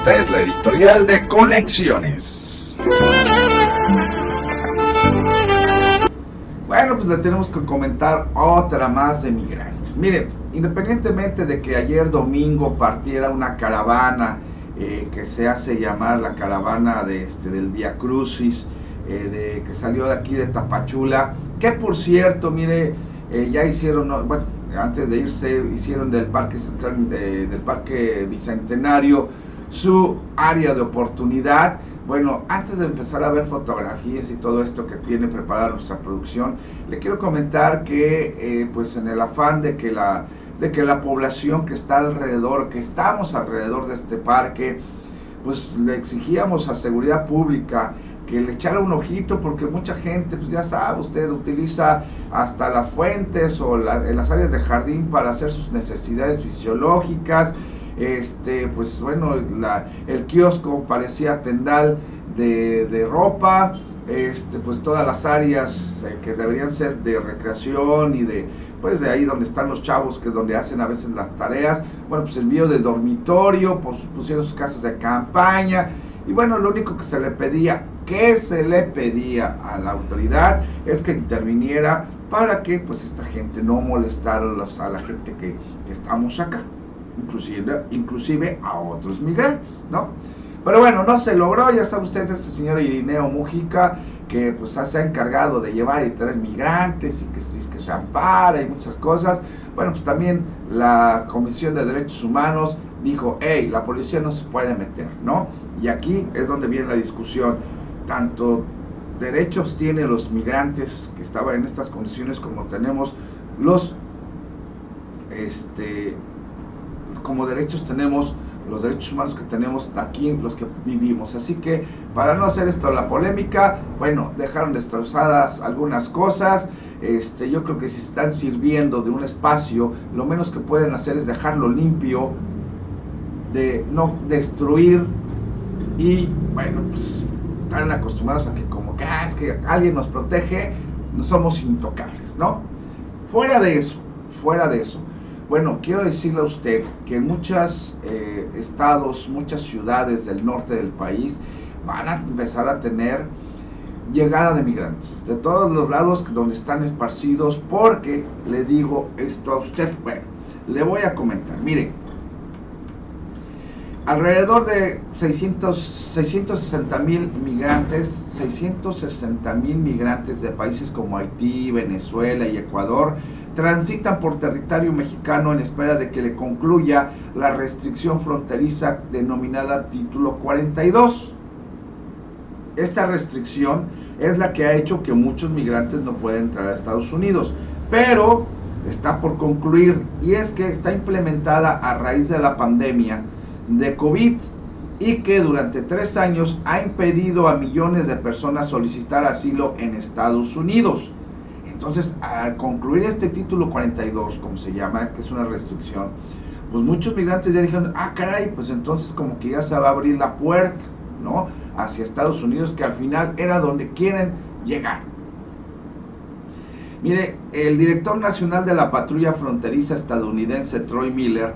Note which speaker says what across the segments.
Speaker 1: Esta es la editorial de Conexiones.
Speaker 2: Bueno, pues le tenemos que comentar otra más de migrantes. Miren, independientemente de que ayer domingo partiera una caravana que se hace llamar la caravana del Vía Crucis, que salió de aquí de Tapachula, que por cierto, mire, ya hicieron, bueno, antes de irse, hicieron del Parque Central, del Parque Bicentenario, su área de oportunidad. Bueno, antes de empezar a ver fotografías y todo esto que tiene preparada nuestra producción, le quiero comentar que pues en el afán de que la población que está alrededor, que estamos alrededor de este parque, pues le exigíamos a seguridad pública que le echara un ojito, porque mucha gente, pues ya sabe, usted utiliza hasta las fuentes o en las áreas de jardín para hacer sus necesidades fisiológicas. Pues bueno, el kiosco parecía tendal de ropa, pues todas las áreas que deberían ser de recreación y pues de ahí donde están los chavos, que es donde hacen a veces las tareas, bueno, pues el envío del dormitorio, pues pusieron sus casas de campaña, y bueno, lo único que se le pedía a la autoridad es que interviniera para que pues esta gente no molestara a la gente que estamos acá, inclusive a otros migrantes, ¿no? Pero bueno, no se logró. Ya sabe usted, este señor Irineo Mújica, que pues se ha encargado de llevar y traer migrantes y que se ampara y muchas cosas. Bueno, pues también la Comisión de Derechos Humanos dijo, hey, la policía no se puede meter, ¿no? Y aquí es donde viene la discusión. Tanto derechos tienen los migrantes que estaban en estas condiciones como tenemos como derechos tenemos los derechos humanos que tenemos aquí, los que vivimos. Así que, para no hacer esto la polémica, bueno, dejaron destrozadas algunas cosas. Yo creo que si están sirviendo de un espacio, lo menos que pueden hacer es dejarlo limpio, de no destruir. Y bueno, pues están acostumbrados a que como que es que alguien nos protege, no somos intocables, ¿no? Fuera de eso, bueno, quiero decirle a usted que en muchos estados, muchas ciudades del norte del país van a empezar a tener llegada de migrantes de todos los lados donde están esparcidos, porque le digo esto a usted. Bueno, le voy a comentar, mire, alrededor de 660,000 migrantes de países como Haití, Venezuela y Ecuador transitan por territorio mexicano en espera de que le concluya la restricción fronteriza denominada Título 42. Esta restricción es la que ha hecho que muchos migrantes no puedan entrar a Estados Unidos, pero está por concluir, y es que está implementada a raíz de la pandemia de COVID, y que durante 3 años ha impedido a millones de personas solicitar asilo en Estados Unidos. Entonces, al concluir este título 42, como se llama, que es una restricción, pues muchos migrantes ya dijeron, caray, pues entonces como que ya se va a abrir la puerta, ¿no?, hacia Estados Unidos, que al final era donde quieren llegar. Mire, el director nacional de la patrulla fronteriza estadounidense, Troy Miller,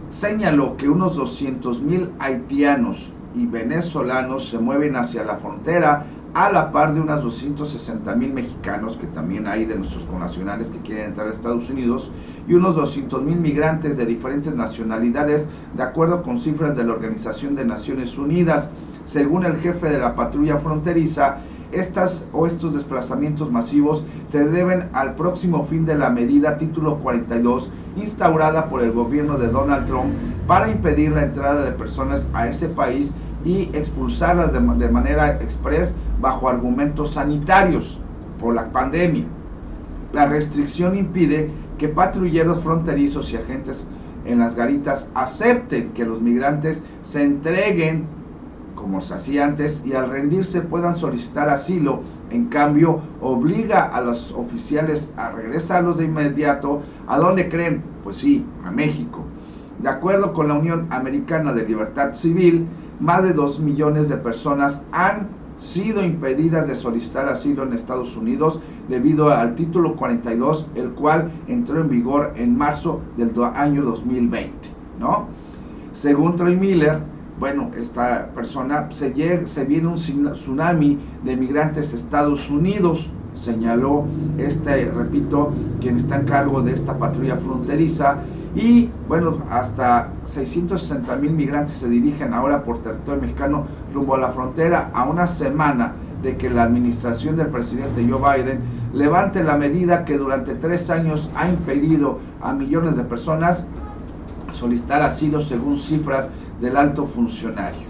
Speaker 2: señaló que unos 200,000 haitianos y venezolanos se mueven hacia la frontera, a la par de unas 260,000 mexicanos, que también hay de nuestros connacionales que quieren entrar a Estados Unidos, y unos 200,000 migrantes de diferentes nacionalidades, de acuerdo con cifras de la Organización de Naciones Unidas. Según el jefe de la patrulla fronteriza, estos desplazamientos masivos se deben al próximo fin de la medida Título 42, instaurada por el gobierno de Donald Trump para impedir la entrada de personas a ese país y expulsarlas de manera express bajo argumentos sanitarios por la pandemia. La restricción impide que patrulleros fronterizos y agentes en las garitas acepten que los migrantes se entreguen como se hacía antes, y al rendirse puedan solicitar asilo. En cambio, obliga a los oficiales a regresarlos de inmediato. ¿A dónde creen? Pues sí, a México. De acuerdo con la Unión Americana de Libertad Civil, más de 2 millones de personas han sido impedidas de solicitar asilo en Estados Unidos debido al Título 42, el cual entró en vigor en marzo del año 2020, ¿no? Según Troy Miller, bueno, esta persona, se viene un tsunami de migrantes a Estados Unidos, señaló repito, quien está en cargo de esta patrulla fronteriza. Y bueno, hasta 660,000 migrantes se dirigen ahora por territorio mexicano rumbo a la frontera, a una semana de que la administración del presidente Joe Biden levante la medida que durante 3 años ha impedido a millones de personas solicitar asilo, según cifras del alto funcionario.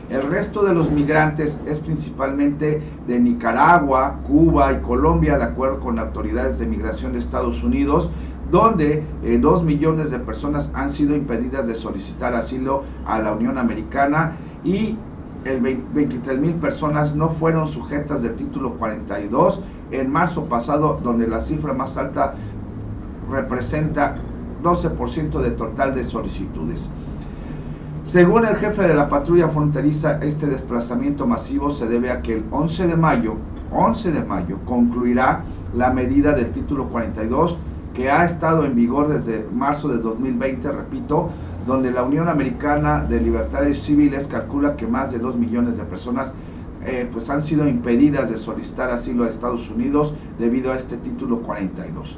Speaker 2: El resto de los migrantes es principalmente de Nicaragua, Cuba y Colombia, de acuerdo con autoridades de migración de Estados Unidos, donde 2 millones de personas han sido impedidas de solicitar asilo a la Unión Americana y 23,000 personas no fueron sujetas del título 42 en marzo pasado, donde la cifra más alta representa 12% del total de solicitudes. Según el jefe de la patrulla fronteriza, este desplazamiento masivo se debe a que el 11 de mayo concluirá la medida del título 42 que ha estado en vigor desde marzo de 2020, repito, donde la Unión Americana de Libertades Civiles calcula que más de 2 millones de personas pues han sido impedidas de solicitar asilo a Estados Unidos debido a este título 42.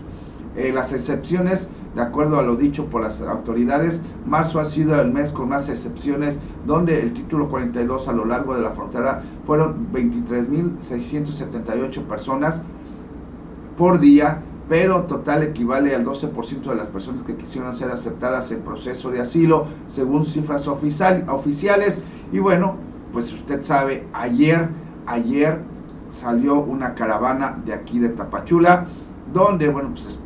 Speaker 2: Las excepciones, de acuerdo a lo dicho por las autoridades, marzo ha sido el mes con más excepciones, donde el título 42 a lo largo de la frontera fueron 23,678 personas por día, pero total equivale al 12% de las personas que quisieron ser aceptadas en proceso de asilo, según cifras oficiales. Y bueno, pues usted sabe, ayer salió una caravana de aquí de Tapachula, donde bueno, pues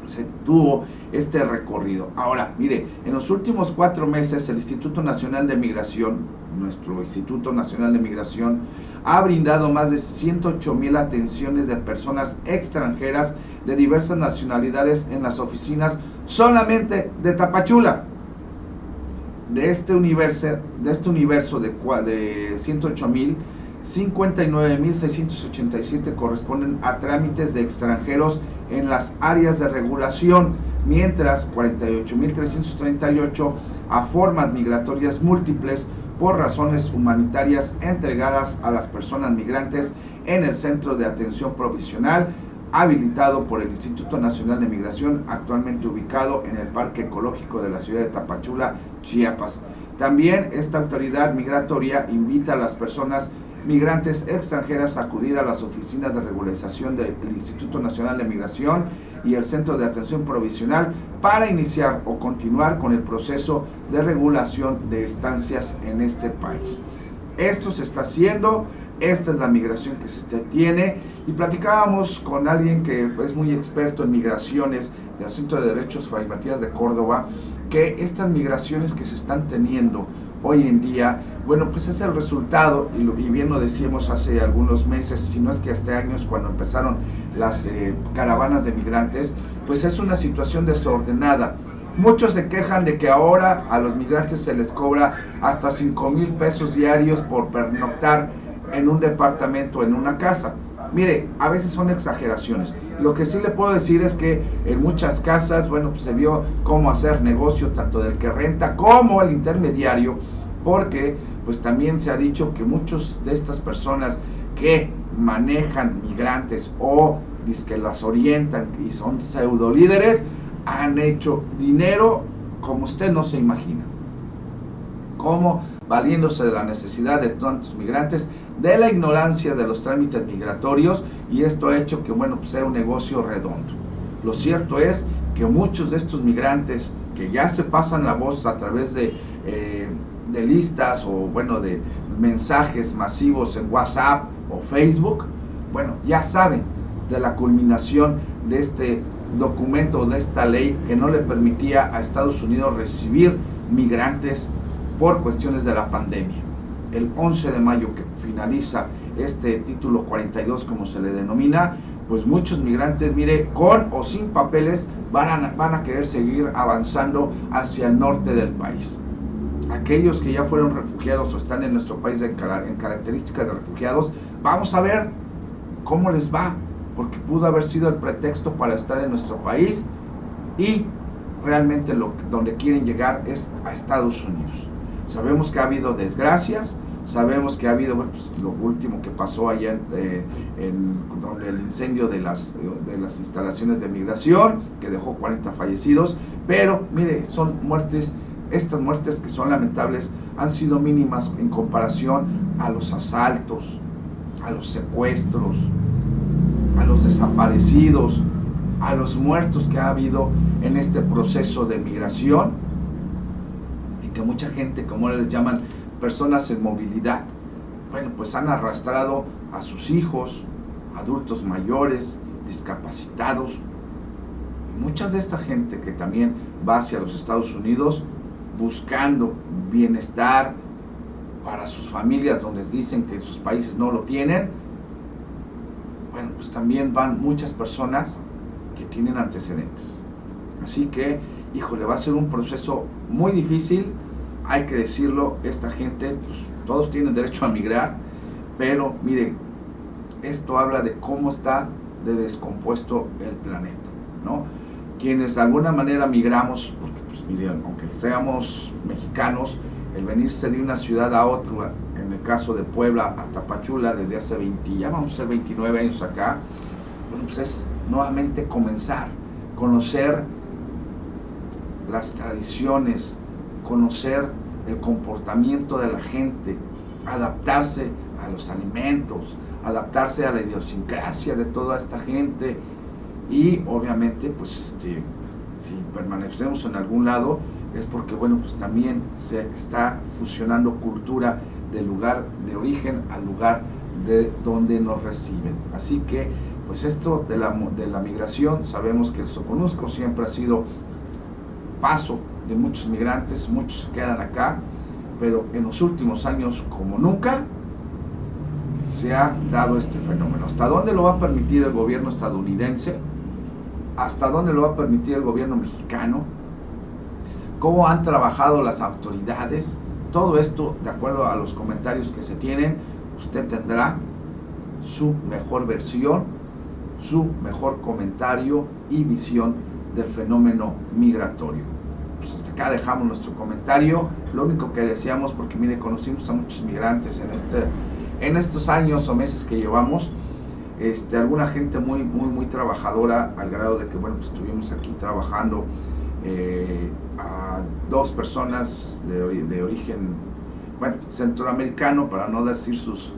Speaker 2: se tuvo este recorrido. Ahora, mire, en los últimos 4 meses el Instituto Nacional de Migración, nuestro Instituto Nacional de Migración, ha brindado más de 108,000 atenciones de personas extranjeras de diversas nacionalidades en las oficinas solamente de Tapachula. De este universo de 108,000, 59,687 corresponden a trámites de extranjeros en las áreas de regulación, mientras 48,338 a formas migratorias múltiples por razones humanitarias entregadas a las personas migrantes en el Centro de Atención Provisional habilitado por el Instituto Nacional de Migración, actualmente ubicado en el Parque Ecológico de la ciudad de Tapachula, Chiapas. También esta autoridad migratoria invita a las personas migrantes extranjeras a acudir a las oficinas de regularización del Instituto Nacional de Migración y el Centro de Atención Provisional para iniciar o continuar con el proceso de regulación de estancias en este país. Esto se está haciendo, esta es la migración que se tiene, y platicábamos con alguien que es muy experto en migraciones del Centro de Derechos Fray Matías de Córdoba, que estas migraciones que se están teniendo hoy en día, bueno, pues es el resultado, y bien lo decíamos hace algunos meses, si no es que hasta años, cuando empezaron las caravanas de migrantes, pues es una situación desordenada. Muchos se quejan de que ahora a los migrantes se les cobra hasta 5,000 pesos diarios por pernoctar en un departamento, en una casa. Mire, a veces son exageraciones. Lo que sí le puedo decir es que en muchas casas, bueno, pues se vio cómo hacer negocio tanto del que renta como el intermediario, porque pues también se ha dicho que muchos de estas personas que manejan migrantes o que las orientan y son pseudo líderes, han hecho dinero como usted no se imagina. Como valiéndose de la necesidad de tantos migrantes, de la ignorancia de los trámites migratorios, y esto ha hecho que, bueno, pues sea un negocio redondo. Lo cierto es que muchos de estos migrantes que ya se pasan la voz a través de listas o, bueno, de mensajes masivos en WhatsApp o Facebook, bueno, ya saben de la culminación de este documento, de esta ley que no le permitía a Estados Unidos recibir migrantes por cuestiones de la pandemia. El 11 de mayo que finaliza este título 42, como se le denomina, pues muchos migrantes, mire, con o sin papeles, van a querer seguir avanzando hacia el norte del país. Aquellos que ya fueron refugiados o están en nuestro país en características de refugiados, vamos a ver cómo les va, porque pudo haber sido el pretexto para estar en nuestro país y realmente donde quieren llegar es a Estados Unidos. Sabemos que ha habido desgracias, sabemos que ha habido, bueno, pues, lo último que pasó allá donde el incendio de las instalaciones de migración, que dejó 40 fallecidos, pero mire, son muertes, estas muertes que son lamentables, han sido mínimas en comparación a los asaltos, a los secuestros, a los desaparecidos, a los muertos que ha habido en este proceso de migración, y que mucha gente, como les llaman, personas en movilidad, bueno, pues han arrastrado a sus hijos, adultos mayores, discapacitados. Muchas de esta gente que también va hacia los Estados Unidos buscando bienestar para sus familias, donde les dicen que en sus países no lo tienen, bueno, pues también van muchas personas que tienen antecedentes. Así que, híjole, va a ser un proceso muy difícil, hay que decirlo. Esta gente, pues todos tienen derecho a migrar, pero miren, esto habla de cómo está de descompuesto el planeta, ¿no? Quienes de alguna manera migramos, porque pues miren, aunque seamos mexicanos, el venirse de una ciudad a otra, en el caso de Puebla a Tapachula, desde hace 20, ya vamos a ser 29 años acá, bueno, pues es nuevamente comenzar, conocer las tradiciones, conocer el comportamiento de la gente, adaptarse a los alimentos, adaptarse a la idiosincrasia de toda esta gente, y obviamente pues si permanecemos en algún lado es porque, bueno, pues también se está fusionando cultura del lugar de origen al lugar de donde nos reciben. Así que pues esto de la migración, sabemos que el Soconusco siempre ha sido paso de muchos migrantes, muchos se quedan acá, pero en los últimos años, como nunca, se ha dado este fenómeno. ¿Hasta dónde lo va a permitir el gobierno estadounidense? ¿Hasta dónde lo va a permitir el gobierno mexicano? ¿Cómo han trabajado las autoridades? Todo esto, de acuerdo a los comentarios que se tienen, usted tendrá su mejor versión, su mejor comentario y visión del fenómeno migratorio. Pues hasta acá dejamos nuestro comentario. Lo único que deseamos, porque mire, conocimos a muchos migrantes en estos años o meses que llevamos, alguna gente muy trabajadora, al grado de que, bueno, pues estuvimos aquí trabajando a 2 personas de origen, bueno, centroamericano, para no decir sus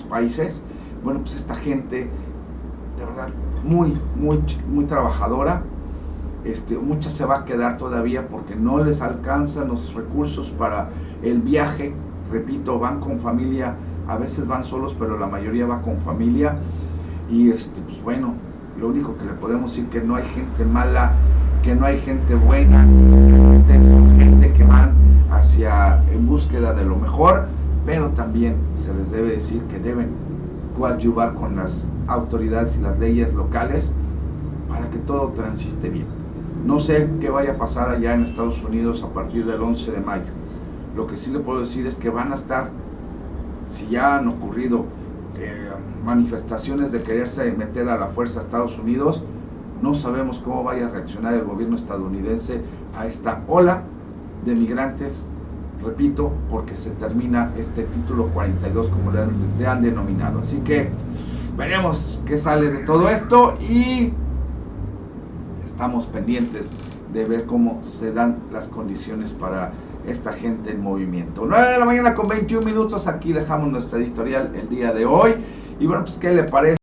Speaker 2: países. Bueno, pues esta gente, de verdad, muy trabajadora. Mucha se va a quedar todavía porque no les alcanzan los recursos para el viaje. Repito, van con familia, a veces van solos, pero la mayoría va con familia. Y pues bueno, lo único que le podemos decir, que no hay gente mala, que no hay gente buena, son gente que van en búsqueda de lo mejor, pero también se les debe decir que deben coadyuvar con las autoridades y las leyes locales para que todo transite bien. No sé qué vaya a pasar allá en Estados Unidos a partir del 11 de mayo. Lo que sí le puedo decir es que van a estar, si ya han ocurrido manifestaciones de quererse meter a la fuerza a Estados Unidos, no sabemos cómo vaya a reaccionar el gobierno estadounidense a esta ola de migrantes, repito, porque se termina este título 42, como le han denominado. Así que veremos qué sale de todo esto, y estamos pendientes de ver cómo se dan las condiciones para esta gente en movimiento. 9 de la mañana con 21 minutos, aquí dejamos nuestra editorial el día de hoy. Y bueno, pues ¿qué le parece?